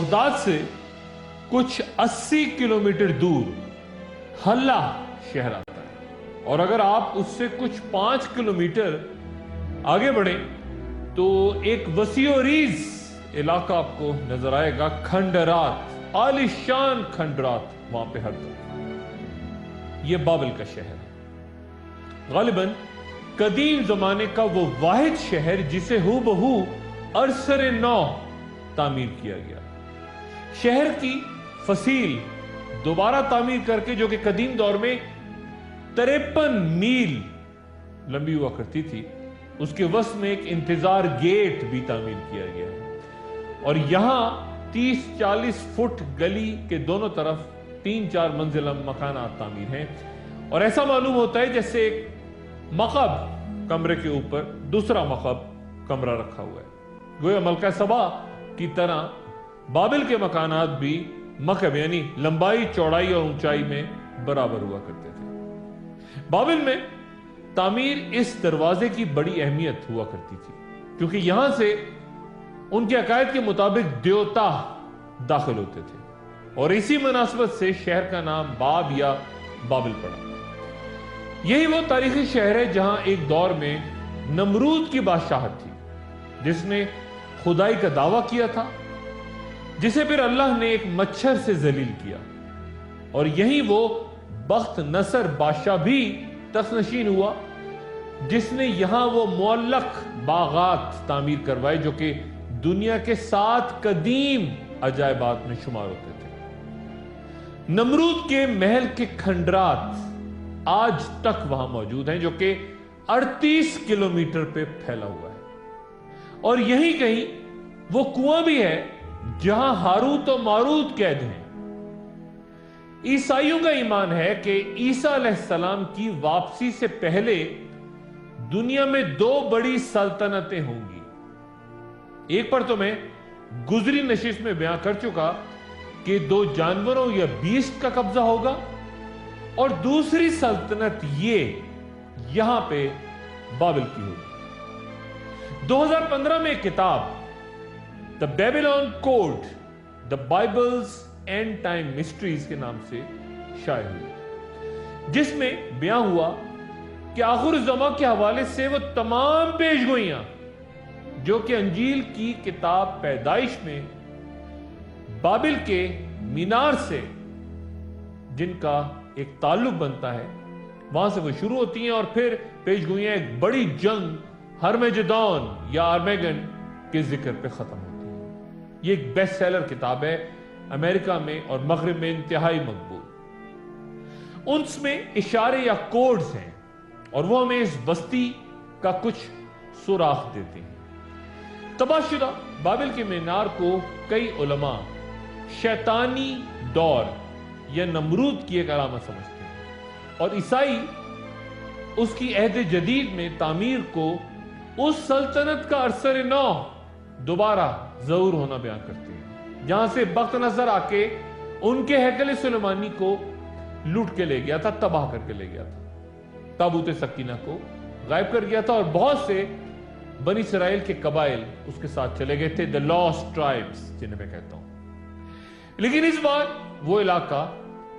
Baghdad سے کچھ 80 kilometre دور حلہ شہر آتا ہے، اور اگر آپ اس سے کچھ 5 کلومیٹر آگے بڑھیں تو ایک وسیع و ریز علاقہ آپ کو نظر آئے گا، کھنڈرات، عالی شان کھنڈرات وہاں پہ ہر طرف۔ یہ بابل کا شہر ہے، غالباً قدیم زمانے کا وہ واحد شہر جسے ہو بہو عرصر نو تعمیر کیا گیا۔ شہر کی فصیل دوبارہ تعمیر کر کے، جو کہ قدیم دور میں 53 میل لمبی ہوا کرتی تھی، اس کے وسط میں ایک انتظار گیٹ بھی تعمیر کیا گیا ہے، اور یہاں 30-40 فٹ گلی کے دونوں طرف 3-4 منزلہ مکانات تعمیر ہیں، اور ایسا معلوم ہوتا ہے جیسے ایک مقب کمرے کے اوپر دوسرا مقب کمرہ رکھا ہوا ہے، گویا ملکہ سبا کی طرح بابل کے مکانات بھی مقب یعنی لمبائی، چوڑائی اور اونچائی میں برابر ہوا کرتے تھے۔ بابل میں تعمیر اس دروازے کی بڑی اہمیت ہوا کرتی تھی، کیونکہ یہاں سے ان کے عقائد کے مطابق دیوتا داخل ہوتے تھے، اور اسی مناسبت سے شہر کا نام باب یا بابل پڑا۔ یہی وہ تاریخی شہر ہے جہاں ایک دور میں نمرود کی بادشاہت تھی، جس نے خدائی کا دعویٰ کیا تھا، جسے پھر اللہ نے ایک مچھر سے ذلیل کیا، اور یہی وہ بخت نصر بادشاہ بھی تخت نشین ہوا، جس نے یہاں وہ معلق باغات تعمیر کروائے جو کہ دنیا کے 7 قدیم عجائبات میں شمار ہوتے تھے۔ نمرود کے محل کے کھنڈرات آج تک وہاں موجود ہیں، جو کہ 38 کلومیٹر پہ پھیلا ہوا ہے، اور یہیں کہیں وہ کنواں بھی ہے جہاں ہاروت و ماروت قید ہیں۔ عیسائیوں کا ایمان ہے کہ عیسیٰ علیہ السلام کی واپسی سے پہلے دنیا میں 2 بڑی سلطنتیں ہوں گی۔ ایک پر تو میں گزری نشست میں بیان کر چکا کہ 2 جانوروں یا بیسٹ کا قبضہ ہوگا، اور دوسری سلطنت یہ یہاں پہ بابل کی ہوگی۔ 2015 میں ایک کتاب The Babylon Code, The Bible's End Time Mysteries کے نام سے شائع ہوئی، جس میں بیان ہوا کہ آخر الزمان کے حوالے سے وہ تمام پیشگوئیاں جو کہ انجیل کی کتاب پیدائش میں بابل کے مینار سے جن کا ایک تعلق بنتا ہے، وہاں سے وہ شروع ہوتی ہیں، اور پھر پیشگوئیاں ایک بڑی جنگ ہرمیجدون یا آرمیگن کے ذکر پہ ختم ہوتی ہیں۔ یہ ایک بیسٹ سیلر کتاب ہے، امریکہ میں اور مغرب میں انتہائی مقبول۔ ان میں اشارے یا کوڈز ہیں، اور وہ ہمیں اس بستی کا کچھ سوراخ دیتے ہیں۔ تباہ شدہ بابل کے مینار کو کئی علماء شیطانی دور یا نمرود کی ایک علامت سمجھتے ہیں، اور عیسائی اس کی عہد جدید میں تعمیر کو اس سلطنت کا عرصر نو دوبارہ ظہور ہونا بیان کرتے ہیں، جہاں سے بخت نصر آ کے ان کے ہیکل سلیمانی کو لوٹ کے لے گیا تھا، تباہ کر کے لے گیا تھا، تابوت سکینہ کو غائب کر گیا تھا، اور بہت سے بنی اسرائیل کے قبائل اس کے ساتھ چلے گئے تھے، the lost tribes جنہیں میں کہتا ہوں۔ لیکن اس بار وہ علاقہ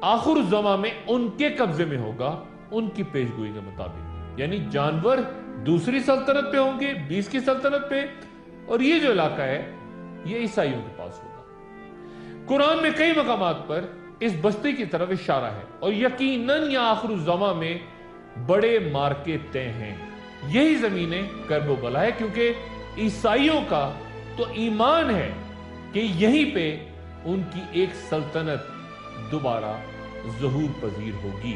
آخر الزمان میں ان کے قبضے میں ہوگا، ان کی پیشگوئی کے مطابق، یعنی جانور دوسری سلطنت پہ ہوں گے، 20 کی سلطنت پہ، اور یہ جو علاقہ ہے یہ عیسائیوں کے پاس ہوگا۔ قرآن میں کئی مقامات پر اس بستی کی طرف اشارہ ہے، اور یقیناً یہ آخر الزمان میں بڑے مارکے طے ہیں۔ یہی زمینیں کرب و بلا ہے، کیونکہ عیسائیوں کا تو ایمان ہے کہ یہیں پہ ان کی ایک سلطنت دوبارہ ظہور پذیر ہوگی۔